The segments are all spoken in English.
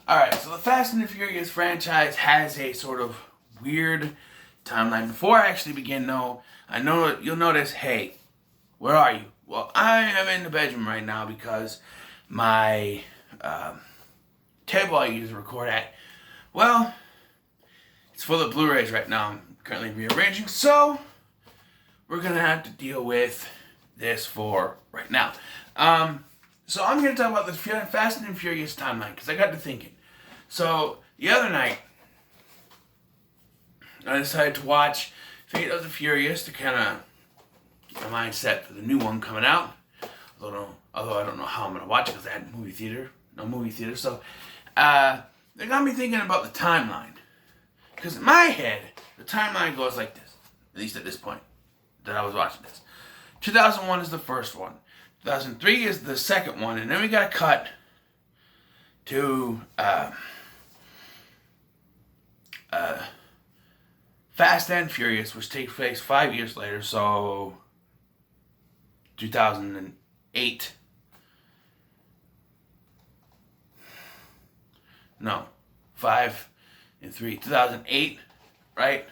Alright, so the Fast and the Furious franchise has a sort of weird timeline. Before I actually begin, though, I know you'll notice, hey, where are you? Well, I am in the bedroom right now because my table I use to record at, well, it's full of Blu-rays right now. I'm currently rearranging, so we're going to have to deal with this for right now. So I'm going to talk about the Fast and Furious timeline because I got to thinking. So the other night, I decided to watch Fate of the Furious to kind of get my mind set for the new one coming out. Although I don't know how I'm going to watch it because I had no movie theater. So they got me thinking about the timeline. Because in my head, the timeline goes like this, at least at this point that I was watching this. 2001 is the first one. 2003 is the second one. And then we got to cut to Fast and Furious, which takes place 5 years later, so 2008. No, 5 and 3, 2008, right?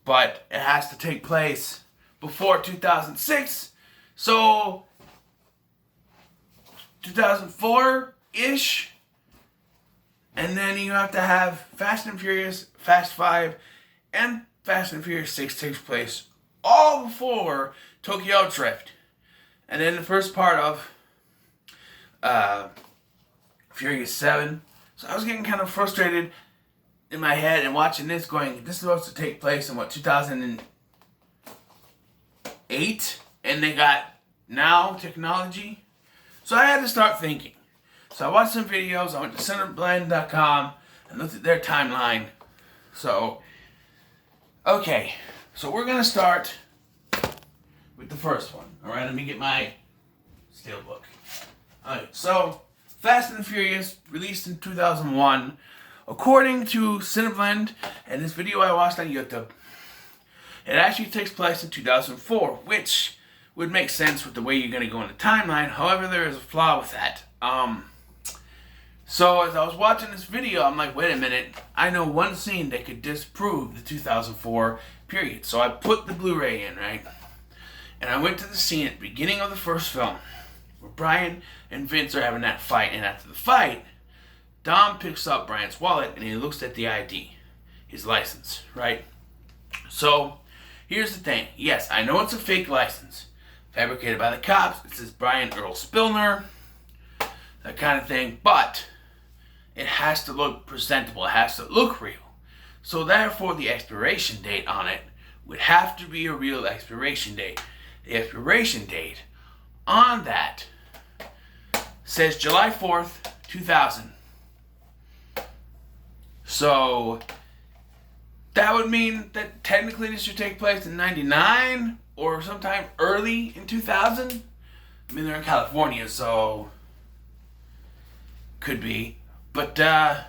But it has to take place before 2006, so 2004-ish. And then you have to have Fast and Furious, Fast 5, and Fast and Furious 6 takes place all before Tokyo Drift. And then the first part of Furious 7. So I was getting kind of frustrated in my head and watching this going, this is supposed to take place in what, 2008? And they got now technology? So I had to start thinking. So I watched some videos. I went to centerblend.com and looked at their timeline. So, okay. So we're going to start with the first one. Alright, let me get my steelbook. Alright, so Fast and Furious, released in 2001. According to Cineblend and this video I watched on YouTube, it actually takes place in 2004, which would make sense with the way you're going to go in the timeline. However, there is a flaw with that. So as I was watching this video, I'm like, wait a minute, I know one scene that could disprove the 2004 period. So I put the Blu-ray in, right? And I went to the scene at the beginning of the first film where Brian and Vince are having that fight. And after the fight, Dom picks up Brian's wallet and he looks at the ID, his license, right? So here's the thing. Yes, I know it's a fake license, fabricated by the cops. It says Brian Earl Spillner, that kind of thing, but it has to look presentable. It has to look real. So therefore, the expiration date on it would have to be a real expiration date. The expiration date on that says July 4th, 2000. So that would mean that technically this should take place in 99 or sometime early in 2000. I mean, they're in California, so could be. But I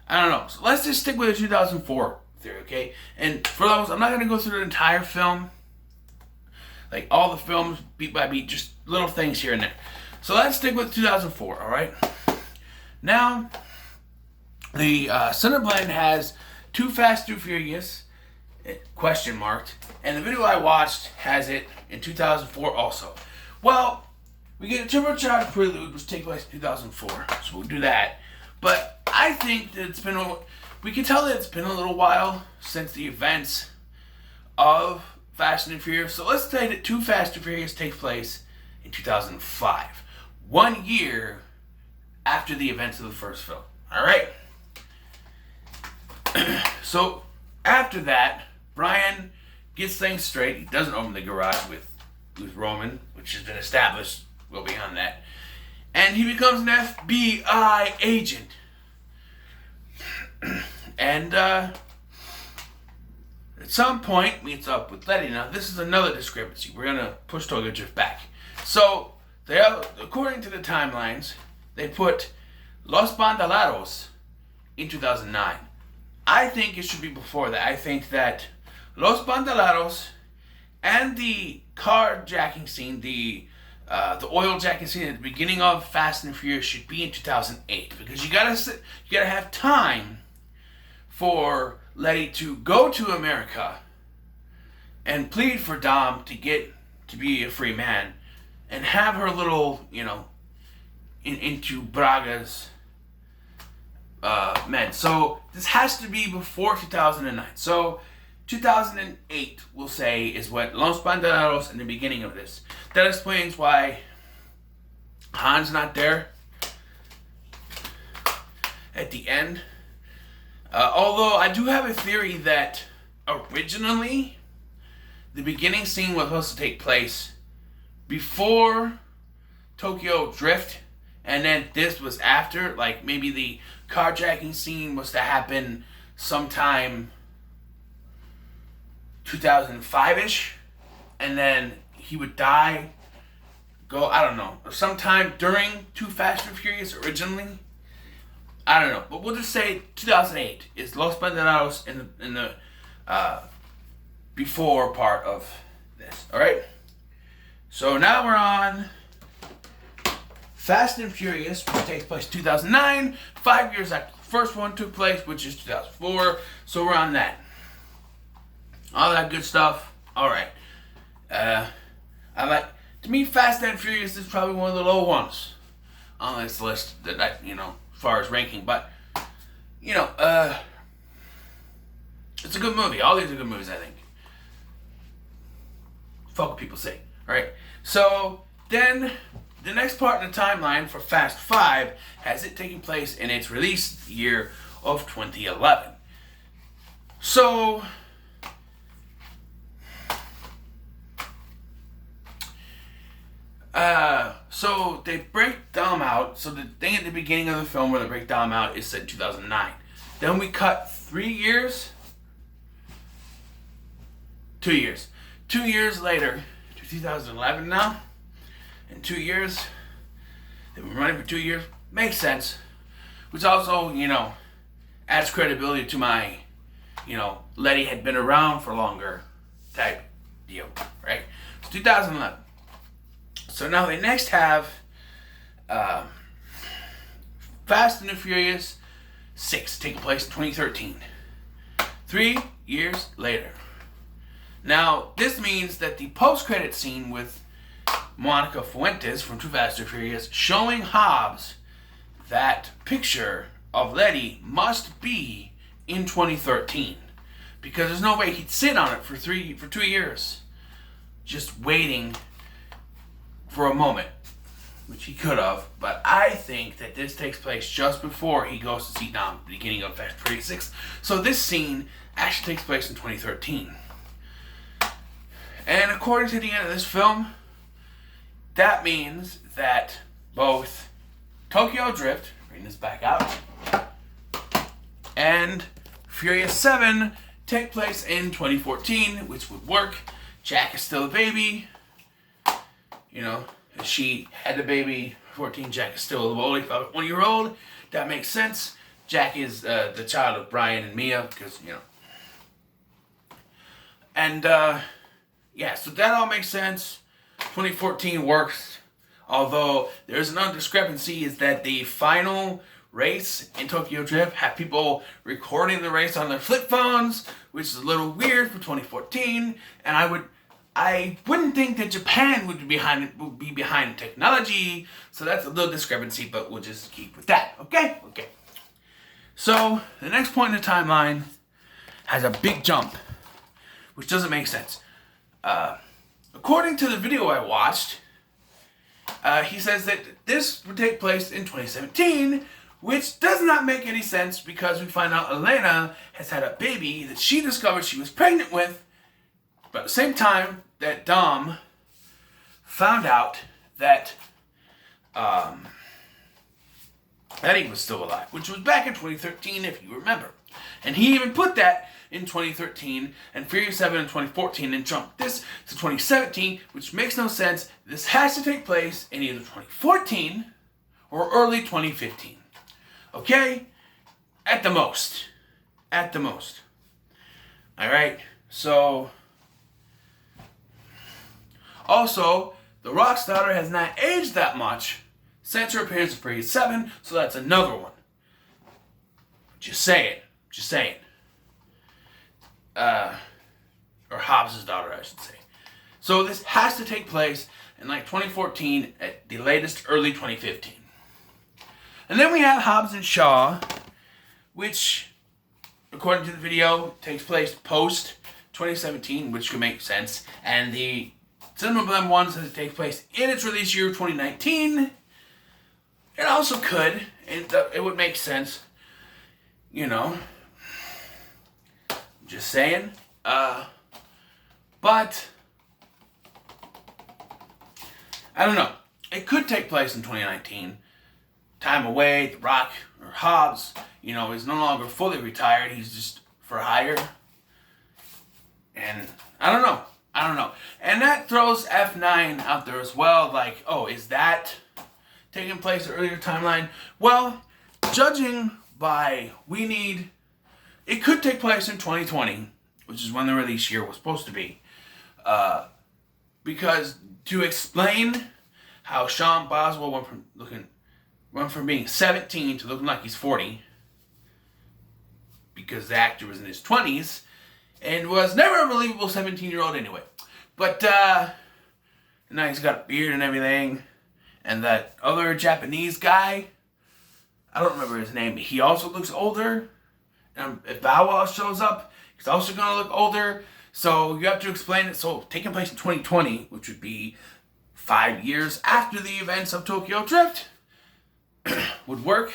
don't know. So let's just stick with the 2004 theory, okay? And for those, I'm not going to go through the entire film, like all the films beat by beat, just little things here and there. So let's stick with 2004, all right? Now, the Cineblend has Too Fast, Too Furious, question marked, and the video I watched has it in 2004 also. Well, we get a turbocharged prelude, which takes place in 2004, so we'll do that. But I think that we can tell that it's been a little while since the events of Fast and Furious. So let's say that Too Fast, Too Furious takes place in 2005, 1 year after the events of the first film. All right. So after that, Brian gets things straight. He doesn't open the garage with Roman, which has been established well beyond that. And he becomes an FBI agent. And at some point meets up with Letty. Now this is another discrepancy. We're going to push Tokyo Drift back. So, according to the timelines, they put Los Bandoleros in 2009. I think it should be before that. I think that Los Bandoleros and the carjacking scene, the the oil jacket scene at the beginning of Fast and Furious should be in 2008, because you gotta have time for Letty to go to America and plead for Dom to get to be a free man and have her little, into Braga's men. So this has to be before 2009. So 2008, we'll say, is what Los Banderos in the beginning of this. That explains why Han's not there at the end. Although I do have a theory that originally the beginning scene was supposed to take place before Tokyo Drift, and then this was after. Like maybe the carjacking scene was to happen sometime 2005-ish, and then he would die, I don't know, or sometime during Too Fast and Furious originally. I don't know, but we'll just say 2008 is Los Banderos in the before part of this. All right. So now we're on Fast and Furious, which takes place 2009, 5 years after the first one took place, which is 2004. So we're on that. All that good stuff. All right. To me, Fast and Furious is probably one of the low ones on this list that as far as ranking. But, it's a good movie. All these are good movies, I think. Fuck what people say. All right. So then the next part in the timeline for Fast 5 has it taking place in its release year of 2011. So they break Dom out. So the thing at the beginning of the film where they break Dom out is set in 2009. Then we cut 3 years. 2 years. 2 years later to 2011 now. In 2 years, they've been running for 2 years. Makes sense. Which also, adds credibility to my, Letty had been around for longer type deal, right? It's 2011. So now they next have Fast and the Furious 6 taking place in 2013. 3 years later. Now, this means that the post-credit scene with Monica Fuentes from Too Fast and Furious showing Hobbs that picture of Letty must be in 2013. Because there's no way he'd sit on it for 2 years just waiting for a moment, which he could have, but I think that this takes place just before he goes to see Dom at the beginning of Fast and Furious 6. So this scene actually takes place in 2013. And according to the end of this film, that means that both Tokyo Drift, bring this back out, and Furious 7 take place in 2014, which would work. Jack is still a baby. She had the baby 14. Jack is still a 1-year-old. That makes sense. Jack is the child of Brian and Mia, because, And, so that all makes sense. 2014 works. Although, there's another discrepancy, is that the final race in Tokyo Drift had people recording the race on their flip phones, which is a little weird for 2014, and I wouldn't think that Japan would be behind technology, so that's a little discrepancy, but we'll just keep with that, okay? Okay. So, the next point in the timeline has a big jump, which doesn't make sense. According to the video I watched, he says that this would take place in 2017, which does not make any sense because we find out Elena has had a baby that she discovered she was pregnant with, but at the same time that Dom found out that Eddie was still alive, which was back in 2013 if you remember. And he even put that in 2013 and Furious 7 in 2014 and jumped this to 2017, which makes no sense. This has to take place in either 2014 or early 2015. Okay? At the most. At the most. Alright, so also, The Rock's daughter has not aged that much since her appearance in Period 7, so that's another one. Just saying. Just saying. Or Hobbs' daughter, I should say. So this has to take place in like 2014, at the latest, early 2015. And then we have Hobbs and Shaw, which, according to the video, takes place post 2017, which could make sense. And the Cinema Blend one says it takes place in its release year, 2019. It also could. It would make sense. You know. Just saying. But I don't know. It could take place in 2019. Time away, The Rock or Hobbs, you know, is no longer fully retired. He's just for hire. And I don't know. And that throws F9 out there as well. Like, oh, is that taking place in an earlier timeline? Well, judging by it could take place in 2020, which is when the release year was supposed to be. Because to explain how Sean Boswell went from being 17 to looking like he's 40, because the actor was in his 20s and was never a believable 17-year-old anyway. But now he's got a beard and everything. And that other Japanese guy, I don't remember his name, but he also looks older. And if Bow Wow shows up, he's also going to look older. So you have to explain it. So taking place in 2020, which would be 5 years after the events of Tokyo Drift, would work.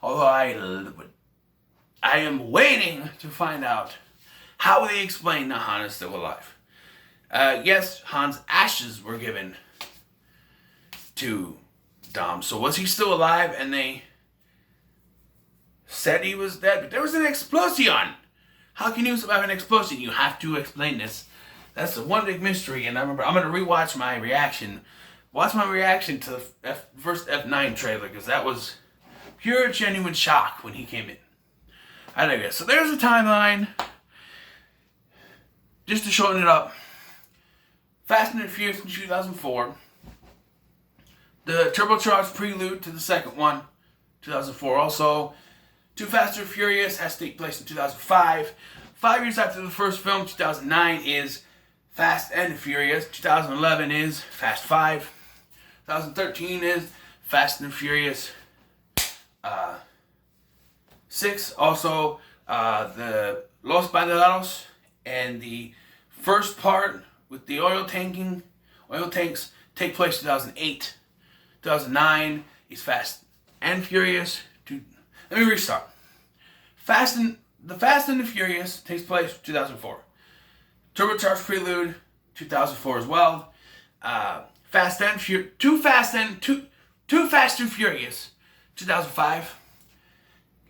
Although I am waiting to find out how they explain that Han is still alive. Yes, Han's ashes were given to Dom. So was he still alive? And they said he was dead, but there was an explosion. How can you survive an explosion? You have to explain this. That's the one big mystery. And I remember I'm going to rewatch my reaction. Watch my reaction to the first F9 trailer, because that was pure genuine shock when he came in. I digress. So there's a timeline. Just to shorten it up. Fast and Furious in 2004. The turbocharged prelude to the second one, 2004 also. Too Fast and Furious has to take place in 2005. 5 years after the first film, 2009 is Fast and Furious. 2011 is Fast 5. 2013 is Fast and Furious 6. Also, the Los Banderos and the first part with the oil tanks take place 2008. 2009 is Fast and Furious. Let me restart. The Fast and the Furious takes place 2004. Turbocharged Prelude, 2004 as well. Too Fast and Furious, 2005.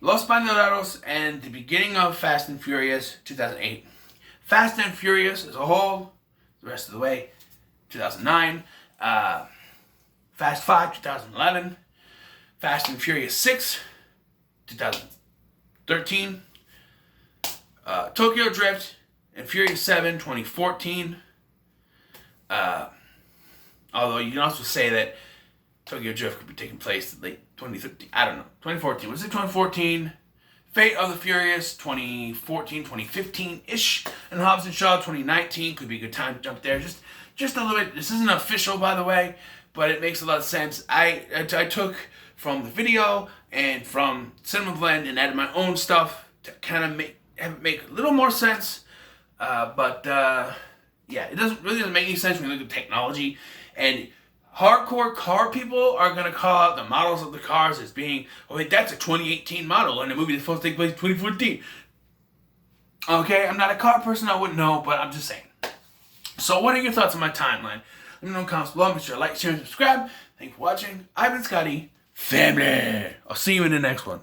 Los Banderos and the beginning of Fast and Furious, 2008. Fast and Furious as a whole, the rest of the way, 2009. Fast 5, 2011. Fast and Furious 6, 2013. Tokyo Drift and Furious 7, 2014. Although you can also say that Tokyo Drift could be taking place in late 2013. I don't know. 2014. Was it 2014? Fate of the Furious, 2014, 2015-ish. And Hobbs and Shaw, 2019. Could be a good time to jump there. Just a little bit. This isn't official, by the way, but it makes a lot of sense. I took from the video and from Cinema Blend and added my own stuff to kind of make a little more sense. Yeah, it doesn't make any sense when you look at technology. And hardcore car people are going to call out the models of the cars as being, oh, wait, that's a 2018 model and a movie that's supposed to take place in 2014. Okay, I'm not a car person, I wouldn't know, but I'm just saying. So what are your thoughts on my timeline? Let me know in the comments below. Make sure to like, share, and subscribe. Thank you for watching. I've been Scotty. Family. I'll see you in the next one.